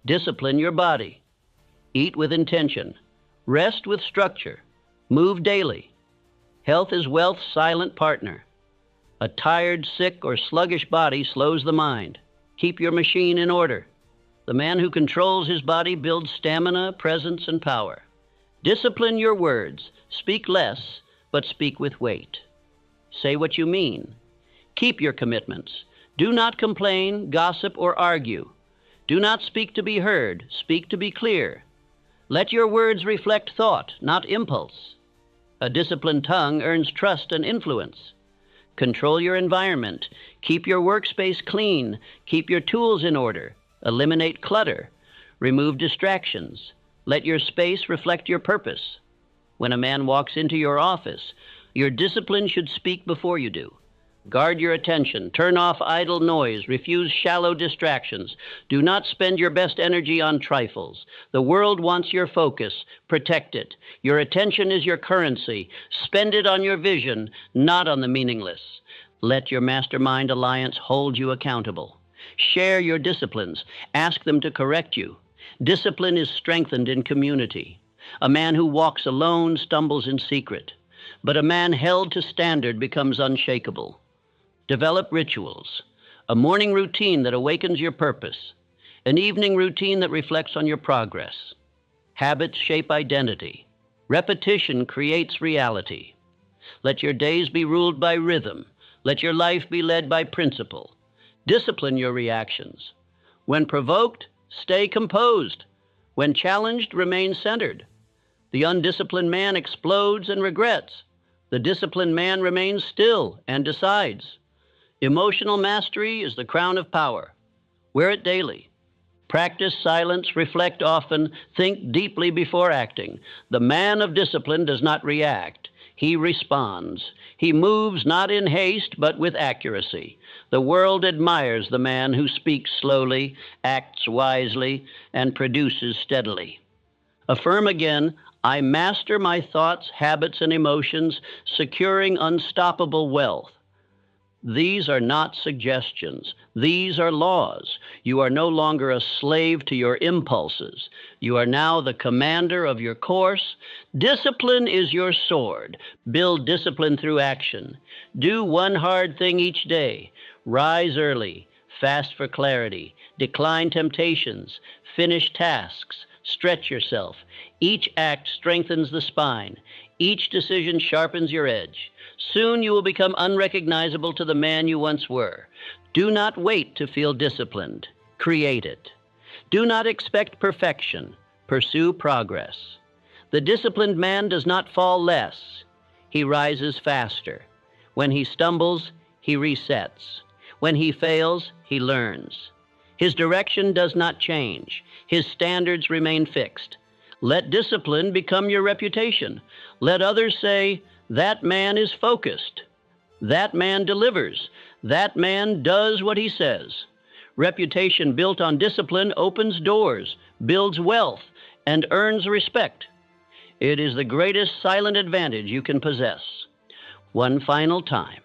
Discipline your body. Eat with intention. Rest with structure. Move daily. Health is wealth's silent partner. A tired, sick, or sluggish body slows the mind. Keep your machine in order. The man who controls his body builds stamina, presence, and power. Discipline your words. Speak less, but speak with weight. Say what you mean. Keep your commitments. Do not complain, gossip, or argue. Do not speak to be heard. Speak to be clear. Let your words reflect thought, not impulse. A disciplined tongue earns trust and influence. Control your environment. Keep your workspace clean. Keep your tools in order. Eliminate clutter. Remove distractions. Let your space reflect your purpose. When a man walks into your office, your discipline should speak before you do. Guard your attention. Turn off idle noise. Refuse shallow distractions. Do not spend your best energy on trifles. The world wants your focus. Protect it. Your attention is your currency. Spend it on your vision, not on the meaningless. Let your mastermind alliance hold you accountable. Share your disciplines. Ask them to correct you. Discipline is strengthened in community. A man who walks alone stumbles in secret, but a man held to standard becomes unshakable. Develop rituals, a morning routine that awakens your purpose, an evening routine that reflects on your progress. Habits shape identity. Repetition creates reality. Let your days be ruled by rhythm. Let your life be led by principle. Discipline your reactions. When provoked, stay composed. When challenged, remain centered. The undisciplined man explodes and regrets. The disciplined man remains still and decides. Emotional mastery is the crown of power. Wear it daily. Practice silence, reflect often, think deeply before acting. The man of discipline does not react. He responds. He moves not in haste, but with accuracy. The world admires the man who speaks slowly, acts wisely, and produces steadily. Affirm again, I master my thoughts, habits, and emotions, securing unstoppable wealth. These are not suggestions. These are laws. You are no longer a slave to your impulses. You are now the commander of your course. Discipline is your sword. Build discipline through action. Do one hard thing each day. Rise early. Fast for clarity. Decline temptations. Finish tasks. Stretch yourself. Each act strengthens the spine. Each decision sharpens your edge. Soon you will become unrecognizable to the man you once were. Do not wait to feel disciplined. Create it. Do not expect perfection. Pursue progress. The disciplined man does not fall less. He rises faster. When he stumbles, he resets. When he fails, he learns. His direction does not change. His standards remain fixed. Let discipline become your reputation. Let others say, that man is focused. That man delivers. That man does what he says. Reputation built on discipline opens doors, builds wealth, and earns respect. It is the greatest silent advantage you can possess. One final time.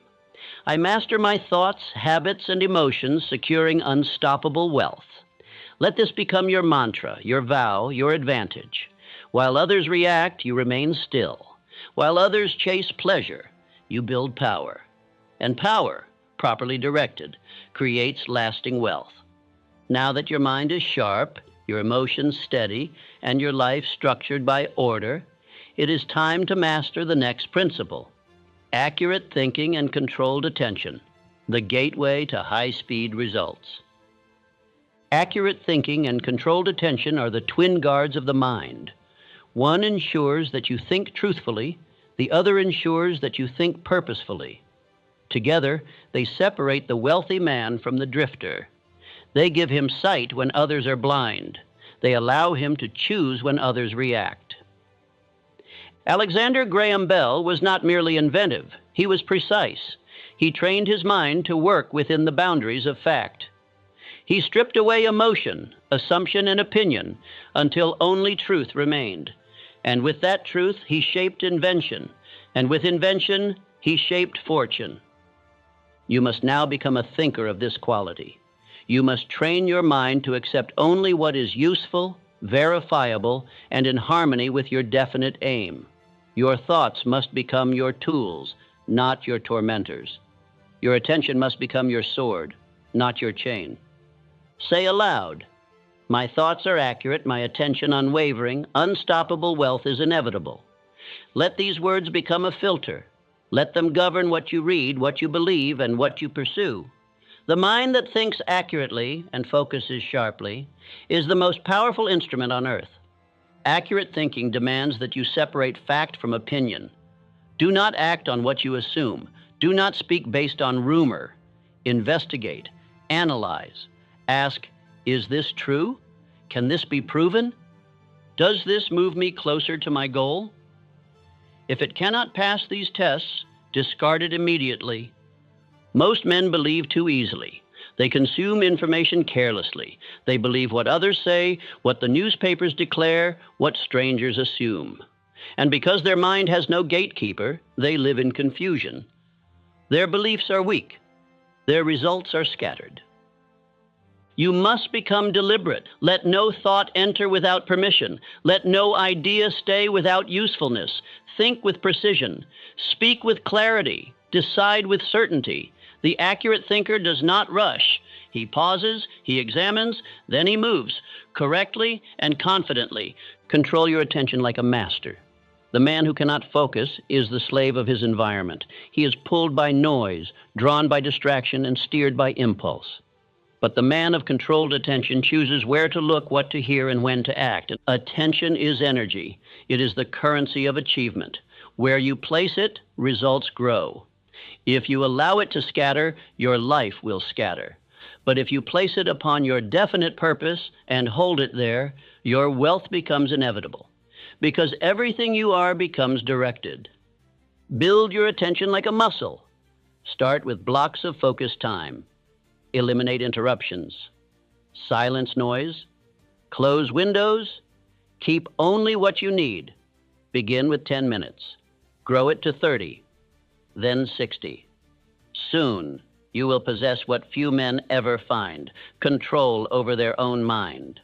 I master my thoughts, habits, and emotions, securing unstoppable wealth. Let this become your mantra, your vow, your advantage. While others react, you remain still. While others chase pleasure, you build power. And power, properly directed, creates lasting wealth. Now that your mind is sharp, your emotions steady, and your life structured by order, it is time to master the next principle: accurate thinking and controlled attention, the gateway to high-speed results. Accurate thinking and controlled attention are the twin guards of the mind. One ensures that you think truthfully, the other ensures that you think purposefully. Together, they separate the wealthy man from the drifter. They give him sight when others are blind. They allow him to choose when others react. Alexander Graham Bell was not merely inventive, he was precise. He trained his mind to work within the boundaries of fact. He stripped away emotion, assumption, and opinion until only truth remained. And with that truth, he shaped invention. And with invention, he shaped fortune. You must now become a thinker of this quality. You must train your mind to accept only what is useful, verifiable, and in harmony with your definite aim. Your thoughts must become your tools, not your tormentors. Your attention must become your sword, not your chain. Say aloud, my thoughts are accurate, my attention unwavering, unstoppable wealth is inevitable. Let these words become a filter. Let them govern what you read, what you believe, and what you pursue. The mind that thinks accurately and focuses sharply is the most powerful instrument on earth. Accurate thinking demands that you separate fact from opinion. Do not act on what you assume. Do not speak based on rumor. Investigate. Analyze. Ask, is this true? Can this be proven? Does this move me closer to my goal? If it cannot pass these tests, discard it immediately. Most men believe too easily. They consume information carelessly. They believe what others say, what the newspapers declare, what strangers assume. And because their mind has no gatekeeper, they live in confusion. Their beliefs are weak. Their results are scattered. You must become deliberate. Let no thought enter without permission. Let no idea stay without usefulness. Think with precision. Speak with clarity. Decide with certainty. The accurate thinker does not rush. He pauses, he examines, then he moves, correctly and confidently. Control your attention like a master. The man who cannot focus is the slave of his environment. He is pulled by noise, drawn by distraction, and steered by impulse. But the man of controlled attention chooses where to look, what to hear, and when to act. Attention is energy. It is the currency of achievement. Where you place it, results grow. If you allow it to scatter, your life will scatter. But if you place it upon your definite purpose and hold it there, your wealth becomes inevitable. Because everything you are becomes directed. Build your attention like a muscle. Start with blocks of focus time. Eliminate interruptions. Silence noise. Close windows. Keep only what you need. Begin with 10 minutes. Grow it to 30. Then 60. Soon, you will possess what few men ever find: control over their own mind.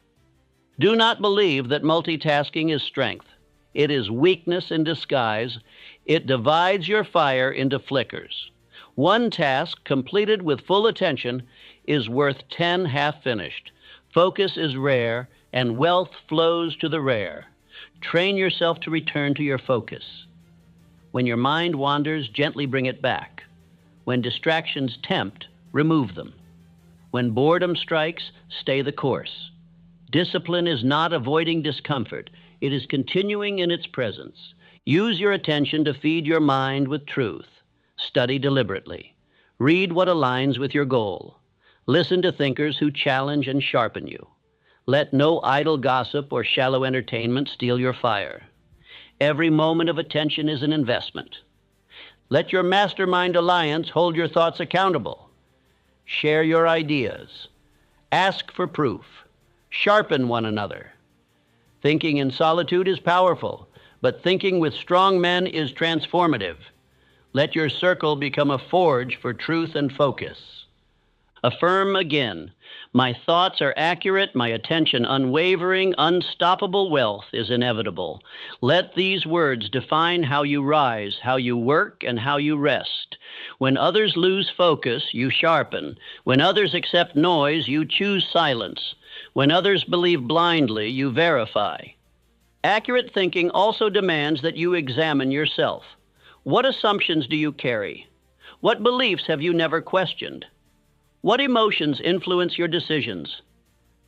Do not believe that multitasking is strength. It is weakness in disguise. It divides your fire into flickers. One task completed with full attention is worth 10 half-finished. Focus is rare, and wealth flows to the rare. Train yourself to return to your focus. When your mind wanders, gently bring it back. When distractions tempt, remove them. When boredom strikes, stay the course. Discipline is not avoiding discomfort. It is continuing in its presence. Use your attention to feed your mind with truth. Study deliberately. Read what aligns with your goal. Listen to thinkers who challenge and sharpen you. Let no idle gossip or shallow entertainment steal your fire. Every moment of attention is an investment. Let your mastermind alliance hold your thoughts accountable. Share your ideas. Ask for proof. Sharpen one another. Thinking in solitude is powerful, but thinking with strong men is transformative. Let your circle become a forge for truth and focus. Affirm again, my thoughts are accurate, my attention unwavering, unstoppable wealth is inevitable. Let these words define how you rise, how you work, and how you rest. When others lose focus, you sharpen. When others accept noise, you choose silence. When others believe blindly, you verify. Accurate thinking also demands that you examine yourself. What assumptions do you carry? What beliefs have you never questioned? What emotions influence your decisions?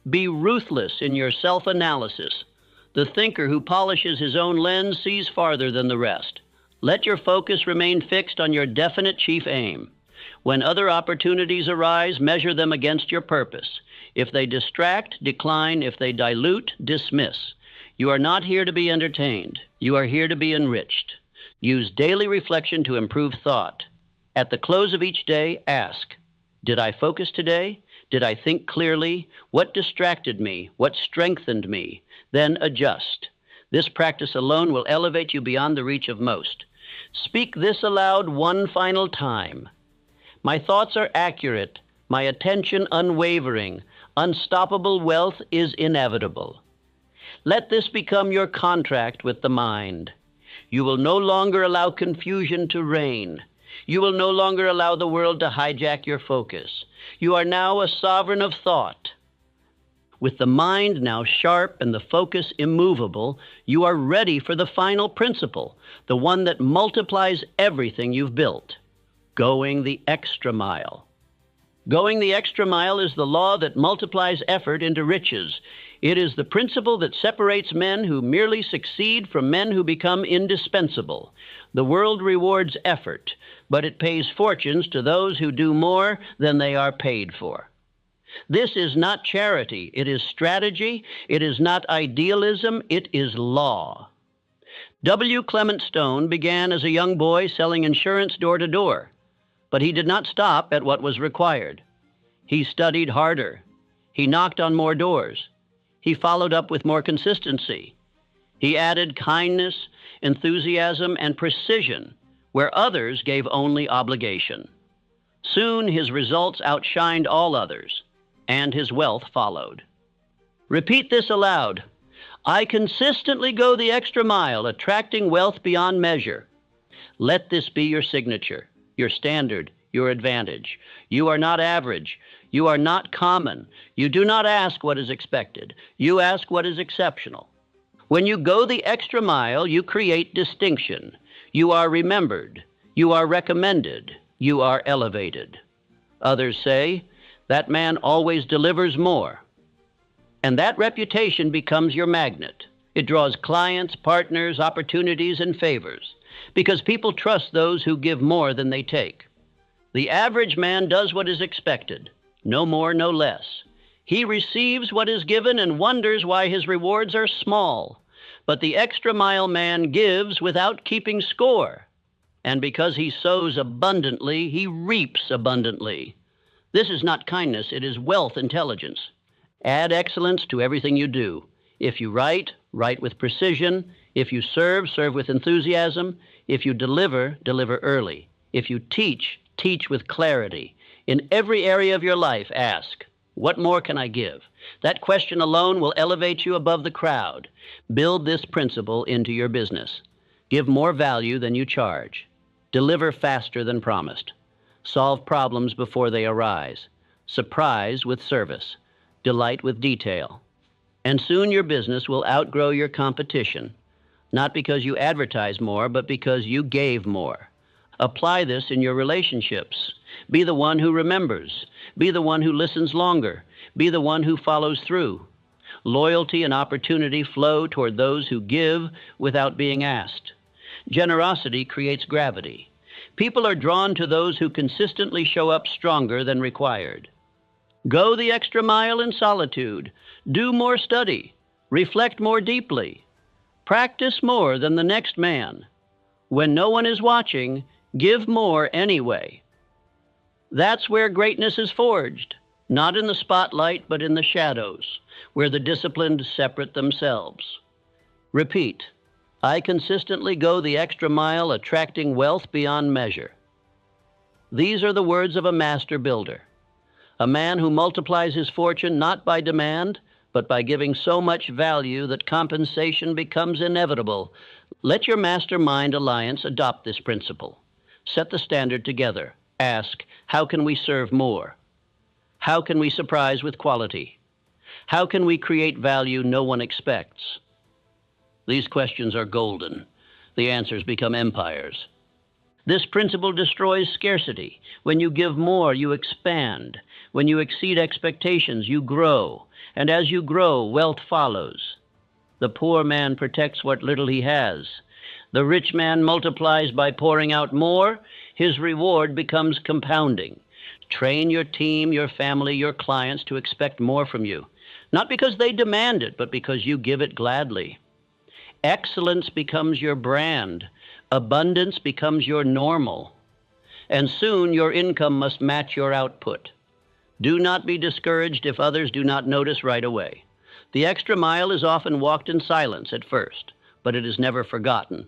Be ruthless in your self-analysis. The thinker who polishes his own lens sees farther than the rest. Let your focus remain fixed on your definite chief aim. When other opportunities arise, measure them against your purpose. If they distract, decline. If they dilute, dismiss. You are not here to be entertained. You are here to be enriched. Use daily reflection to improve thought. At the close of each day, ask, did I focus today? Did I think clearly? What distracted me? What strengthened me? Then adjust. This practice alone will elevate you beyond the reach of most. Speak this aloud one final time. My thoughts are accurate. My attention unwavering. Unstoppable wealth is inevitable. Let this become your contract with the mind. You will no longer allow confusion to reign. You will no longer allow the world to hijack your focus. You are now a sovereign of thought. With the mind now sharp and the focus immovable, you are ready for the final principle, the one that multiplies everything you've built, going the extra mile. Going the extra mile is the law that multiplies effort into riches. It is the principle that separates men who merely succeed from men who become indispensable. The world rewards effort, but it pays fortunes to those who do more than they are paid for. This is not charity. It is strategy. It is not idealism. It is law. W. Clement Stone began as a young boy selling insurance door to door, but he did not stop at what was required. He studied harder. He knocked on more doors. He followed up with more consistency. He added kindness, enthusiasm, and precision where others gave only obligation. Soon his results outshined all others, and his wealth followed. Repeat this aloud. I consistently go the extra mile, attracting wealth beyond measure. Let this be your signature, your standard, your advantage. You are not average. You are not common. You do not ask what is expected. You ask what is exceptional. When you go the extra mile, you create distinction. You are remembered. You are recommended. You are elevated. Others say, that man always delivers more. And that reputation becomes your magnet. It draws clients, partners, opportunities, and favors, because people trust those who give more than they take. The average man does what is expected, no more, no less. He receives what is given and wonders why his rewards are small. But the extra mile man gives without keeping score. And because he sows abundantly, he reaps abundantly. This is not kindness, it is wealth intelligence. Add excellence to everything you do. If you write, write with precision. If you serve, serve with enthusiasm. If you deliver, deliver early. If you teach, teach with clarity. In every area of your life, ask, what more can I give? That question alone will elevate you above the crowd. Build this principle into your business. Give more value than you charge. Deliver faster than promised. Solve problems before they arise. Surprise with service. Delight with detail. And soon your business will outgrow your competition. not because you advertise more, but because you gave more. Apply this in your relationships. Be the one who remembers. Be the one who listens longer. Be the one who follows through. Loyalty and opportunity flow toward those who give without being asked. Generosity creates gravity. People are drawn to those who consistently show up stronger than required. Go the extra mile in solitude. Do more study. Reflect more deeply. Practice more than the next man. When no one is watching, give more anyway. That's where greatness is forged, not in the spotlight, but in the shadows, where the disciplined separate themselves. Repeat, I consistently go the extra mile, attracting wealth beyond measure. These are the words of a master builder, a man who multiplies his fortune not by demand, but by giving so much value that compensation becomes inevitable. Let your mastermind alliance adopt this principle. Set the standard together. Ask, how can we serve more? How can we surprise with quality? How can we create value no one expects? These questions are golden. The answers become empires. This principle destroys scarcity. When you give more, you expand. When you exceed expectations, you grow. And as you grow, wealth follows. The poor man protects what little he has. The rich man multiplies by pouring out more. His reward becomes compounding. Train your team, your family, your clients to expect more from you, not because they demand it, but because you give it gladly. Excellence becomes your brand. Abundance becomes your normal. And soon your income must match your output. Do not be discouraged if others do not notice right away. The extra mile is often walked in silence at first, but it is never forgotten.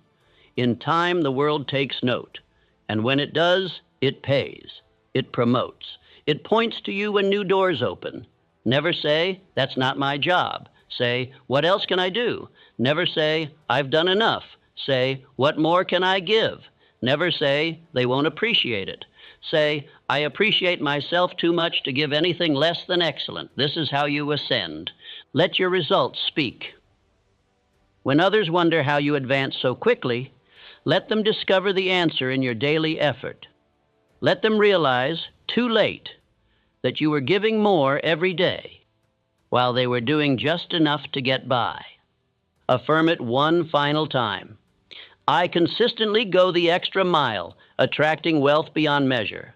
In time, the world takes note. And when it does, it pays. It promotes. It points to you when new doors open. Never say, that's not my job. Say, what else can I do? Never say, I've done enough. Say, what more can I give? Never say, they won't appreciate it. Say, I appreciate myself too much to give anything less than excellent. This is how you ascend. Let your results speak. When others wonder how you advance so quickly, let them discover the answer in your daily effort. Let them realize, too late, that you were giving more every day, while they were doing just enough to get by. Affirm it one final time. I consistently go the extra mile, attracting wealth beyond measure.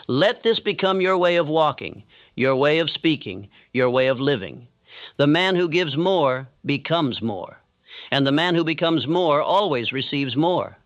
Let this become your way of walking, your way of speaking, your way of living. The man who gives more becomes more, and the man who becomes more always receives more.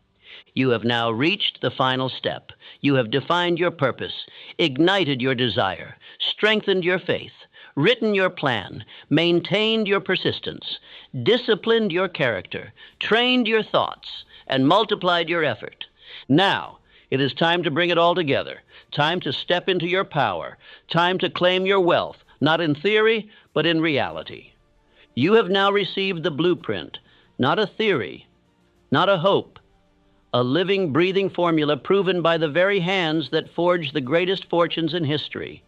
You have now reached the final step. You have defined your purpose, ignited your desire, strengthened your faith, written your plan, maintained your persistence, disciplined your character, trained your thoughts, and multiplied your effort. Now, it is time to bring it all together, time to step into your power, time to claim your wealth, not in theory, but in reality. You have now received the blueprint, not a theory, not a hope, a living, breathing formula proven by the very hands that forged the greatest fortunes in history.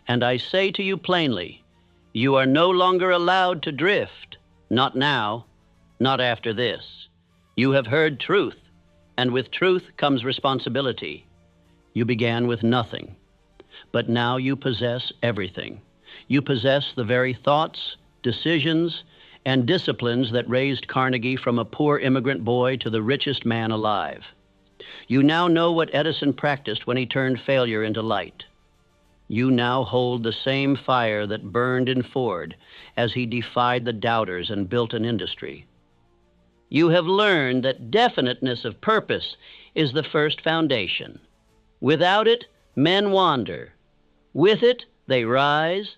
And I say to you plainly, you are no longer allowed to drift. Not now, not after this. You have heard truth, and with truth comes responsibility. You began with nothing, but now you possess everything. You possess the very thoughts, decisions, and disciplines that raised Carnegie from a poor immigrant boy to the richest man alive. You now know what Edison practiced when he turned failure into light. You now hold the same fire that burned in Ford as he defied the doubters and built an industry. You have learned that definiteness of purpose is the first foundation. Without it, men wander. With it, they rise.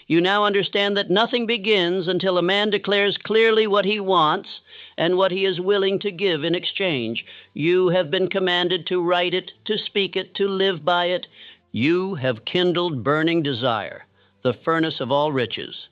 You now understand that nothing begins until a man declares clearly what he wants and what he is willing to give in exchange. You have been commanded to write it, to speak it, to live by it. You have kindled burning desire, the furnace of all riches.